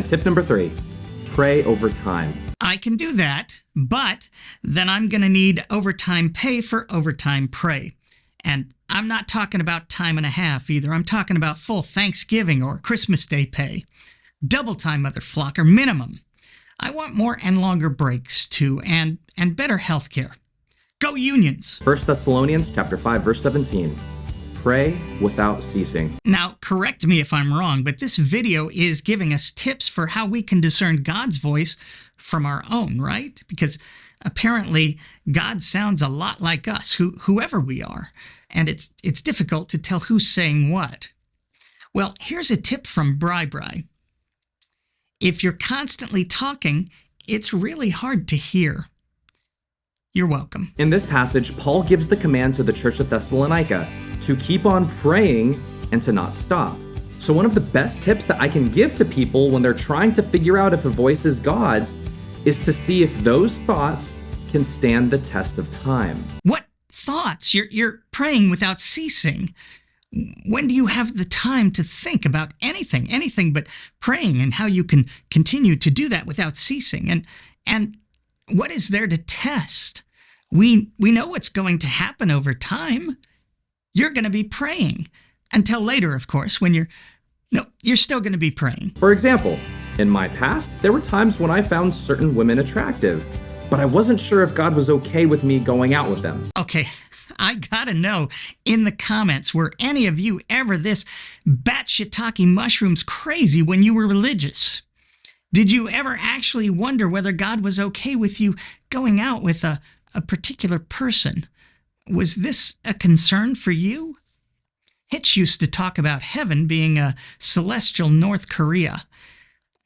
tip number 3, pray over time. I can do that, but then I'm going to need overtime pay for overtime pray. And I'm not talking about time and a half either. I'm talking about full Thanksgiving or Christmas Day pay. Double time, mother flocker, minimum. I want more and longer breaks too, and better health care. Go Unions! 1 Thessalonians chapter 5, verse 17. Pray without ceasing. Now, correct me if I'm wrong, but this video is giving us tips for how we can discern God's voice from our own, right? Because apparently God sounds a lot like us, whoever we are, and it's difficult to tell who's saying what. Well, here's a tip from Bri. If you're constantly talking, it's really hard to hear. You're welcome. In this passage, Paul gives the command to the church of Thessalonica to keep on praying and to not stop. So one of the best tips that I can give to people when they're trying to figure out if a voice is God's is to see if those thoughts can stand the test of time. What thoughts? You're praying without ceasing. When do you have the time to think about anything but praying, and how you can continue to do that without ceasing? And what is there to test? We know what's going to happen over time. You're going to be praying until later, of course, when you're still going to be praying. For example, in my past, there were times when I found certain women attractive, but I wasn't sure if God was okay with me going out with them. Okay, I gotta know in the comments, were any of you ever this batshit mushrooms crazy when you were religious? Did you ever actually wonder whether God was okay with you going out with a particular person? Was this a concern for you? Hitch used to talk about heaven being a celestial North Korea.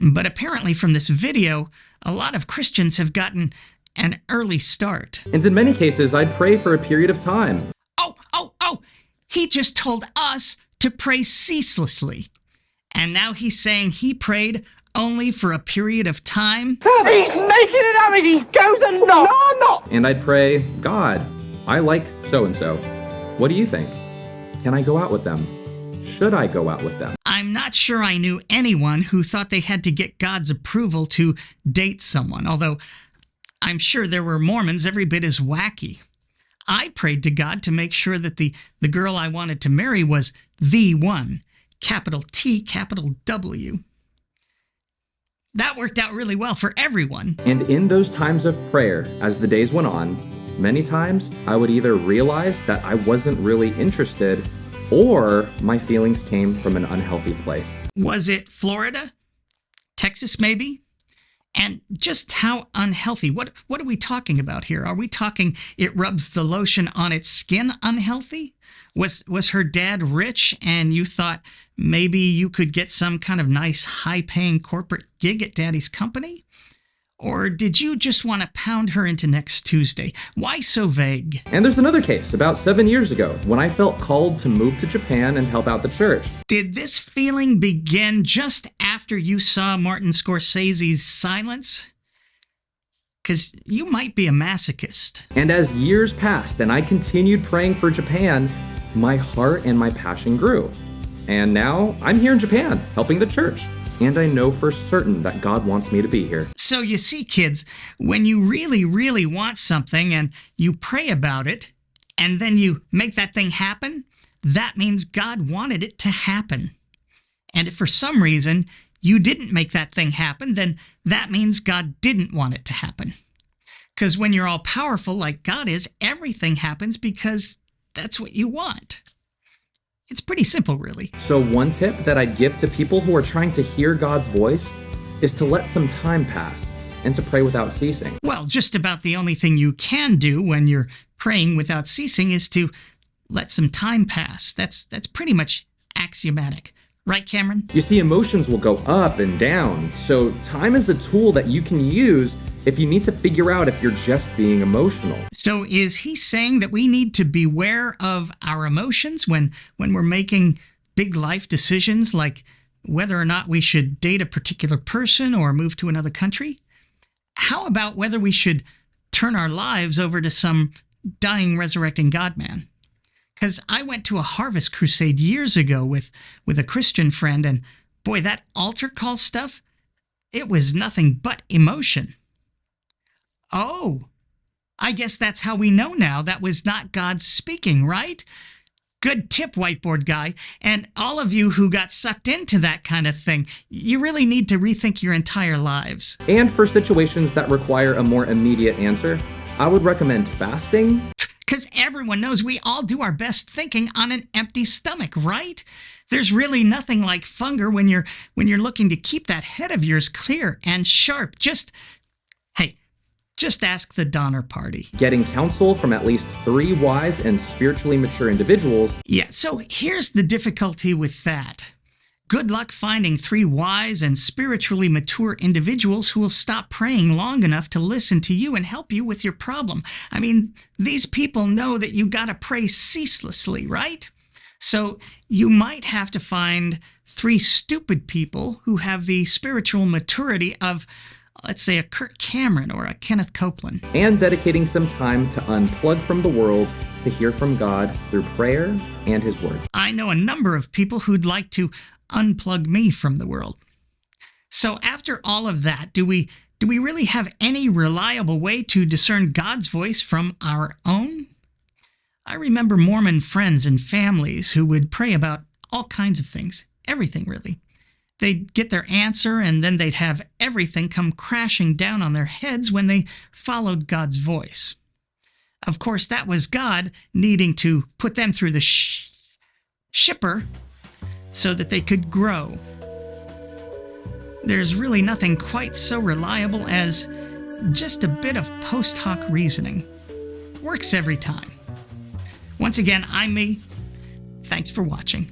But apparently from this video, a lot of Christians have gotten an early start. And in many cases, I'd pray for a period of time. Oh! He just told us to pray ceaselessly. And now he's saying he prayed only for a period of time? He's making it up as he goes along. No, I'm not. And I'd pray, God, I like so-and-so. What do you think? Can I go out with them? Should I go out with them? I'm not sure I knew anyone who thought they had to get God's approval to date someone, although I'm sure there were Mormons every bit as wacky. I prayed to God to make sure that the girl I wanted to marry was the one, capital T, capital W. That worked out really well for everyone. And in those times of prayer, as the days went on, many times I would either realize that I wasn't really interested, or my feelings came from an unhealthy place. Was it Florida? Texas, maybe? And just how unhealthy? What are we talking about here? Are we talking it rubs the lotion on its skin unhealthy? Was her dad rich and you thought maybe you could get some kind of nice high-paying corporate gig at daddy's company? Or did you just want to pound her into next Tuesday? Why so vague? And there's another case about 7 years ago when I felt called to move to Japan and help out the church. Did this feeling begin just after you saw Martin Scorsese's Silence? Because you might be a masochist. And as years passed and I continued praying for Japan, my heart and my passion grew. And now I'm here in Japan, helping the church. And I know for certain that God wants me to be here. So you see, kids, when you really, really want something and you pray about it, and then you make that thing happen, that means God wanted it to happen. And if for some reason you didn't make that thing happen, then that means God didn't want it to happen. Because when you're all powerful like God is, everything happens because that's what you want. It's pretty simple, really. So one tip that I'd give to people who are trying to hear God's voice is to let some time pass and to pray without ceasing. Well, just about the only thing you can do when you're praying without ceasing is to let some time pass. That's pretty much axiomatic. Right, Cameron? You see, emotions will go up and down, so time is a tool that you can use if you need to figure out if you're just being emotional. So is he saying that we need to beware of our emotions when we're making big life decisions, like whether or not we should date a particular person or move to another country? How about whether we should turn our lives over to some dying, resurrecting God-man? Because I went to a harvest crusade years ago with a Christian friend, and boy, that altar call stuff, It was nothing but emotion. Oh, I guess that's how we know now that was not God speaking, right? Good tip, Whiteboard guy. And all of you who got sucked into that kind of thing, you really need to rethink your entire lives. And for situations that require a more immediate answer, I would recommend fasting. Because everyone knows we all do our best thinking on an empty stomach, right? There's really nothing like hunger when you're looking to keep that head of yours clear and sharp. Just ask the Donner Party. Getting counsel from at least 3 wise and spiritually mature individuals. Yeah, so here's the difficulty with that. Good luck finding 3 wise and spiritually mature individuals who will stop praying long enough to listen to you and help you with your problem. I mean, these people know that you gotta pray ceaselessly, right? So you might have to find 3 stupid people who have the spiritual maturity of, let's say, a Kirk Cameron or a Kenneth Copeland. And dedicating some time to unplug from the world to hear from God through prayer and His Word. I know a number of people who'd like to unplug me from the world. So after all of that, do we really have any reliable way to discern God's voice from our own? I remember Mormon friends and families who would pray about all kinds of things, everything really. They'd get their answer, and then they'd have everything come crashing down on their heads when they followed God's voice. Of course, that was God needing to put them through the shipper so that they could grow. There's really nothing quite so reliable as just a bit of post hoc reasoning. Works every time. Once again, I'm me. Thanks for watching.